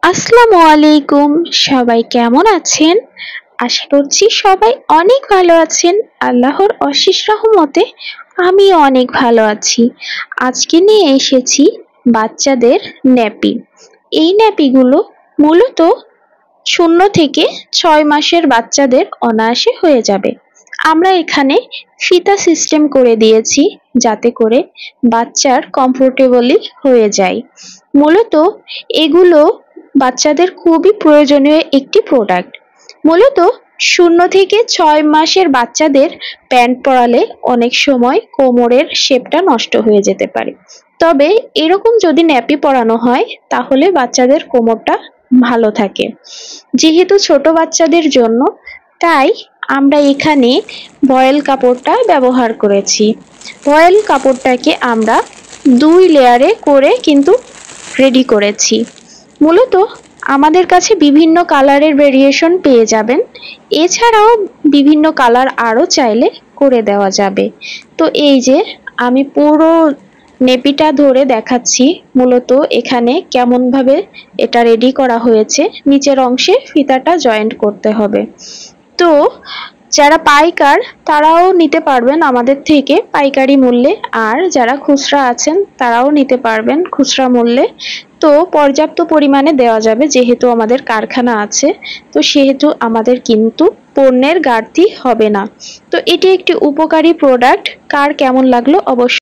আসসালামু আলাইকুম। সবাই কেমন আছেন? আশা করছি সবাই অনেক ভালো আছেন। আল্লাহর অশেষ রহমতে আমিও অনেক ভালো আছি। আজকে নিয়ে এসেছি বাচ্চাদের ন্যাপি। এই ন্যাপিগুলো মূলত 0 থেকে 6 মাসের বাচ্চাদের অনায়াসে হয়ে যাবে। আমরা এখানে ফিতা সিস্টেম করে দিয়েছি যাতে করে বাচ্চার কমফোর্টেবলি হয়ে যায়। মূলত এগুলো বাচ্চাদের খুবই প্রয়োজনীয় একটি প্রোডাক্ট। মূলত 0 থেকে 6 মাসের বাচ্চাদের প্যান্ট পরালে অনেক সময় কোমরের শেপটা নষ্ট হয়ে যেতে পারে। তবে এরকম যদি ন্যাপি পরানো হয় তাহলে বাচ্চাদের কোমরটা ভালো থাকে। যেহেতু ছোট বাচ্চাদের জন্য তাই আমরা এখানে ভয়েল কাপড়টা ব্যবহার করেছি। ভয়েল কাপড়টাকে আমরা 2 লেয়ারে করে কিন্তু রেডি করেছি। মূলত আমাদের কাছে বিভিন্ন কালারের ভেরিয়েশন পেয়ে যাবেন। এছাড়াও বিভিন্ন কালার আরও চাইলে করে দেওয়া যাবে। তো এই যে আমি পুরো নেপিটা ধরে দেখাচ্ছি মূলত এখানে কেমনভাবে এটা রেডি করা হয়েছে। নিচের অংশে ফিতাটা জয়েন্ট করতে হবে। তো যারা পাইকার তারাও নিতে পারবেন আমাদের থেকে পাইকারি মূল্যে, আর যারা খুচরা আছেন তারাও নিতে পারবেন খুচরা মূল্যে। তো পর্যাপ্ত পরিমাণে দেওয়া যাবে যেহেতু আমাদের কারখানা আছে, তো সেহেতু আমাদের কিন্তু পণ্যের ঘাটতি হবে না। তো এটি একটি উপকারী প্রোডাক্ট। কার কেমন লাগলো অবশ্যই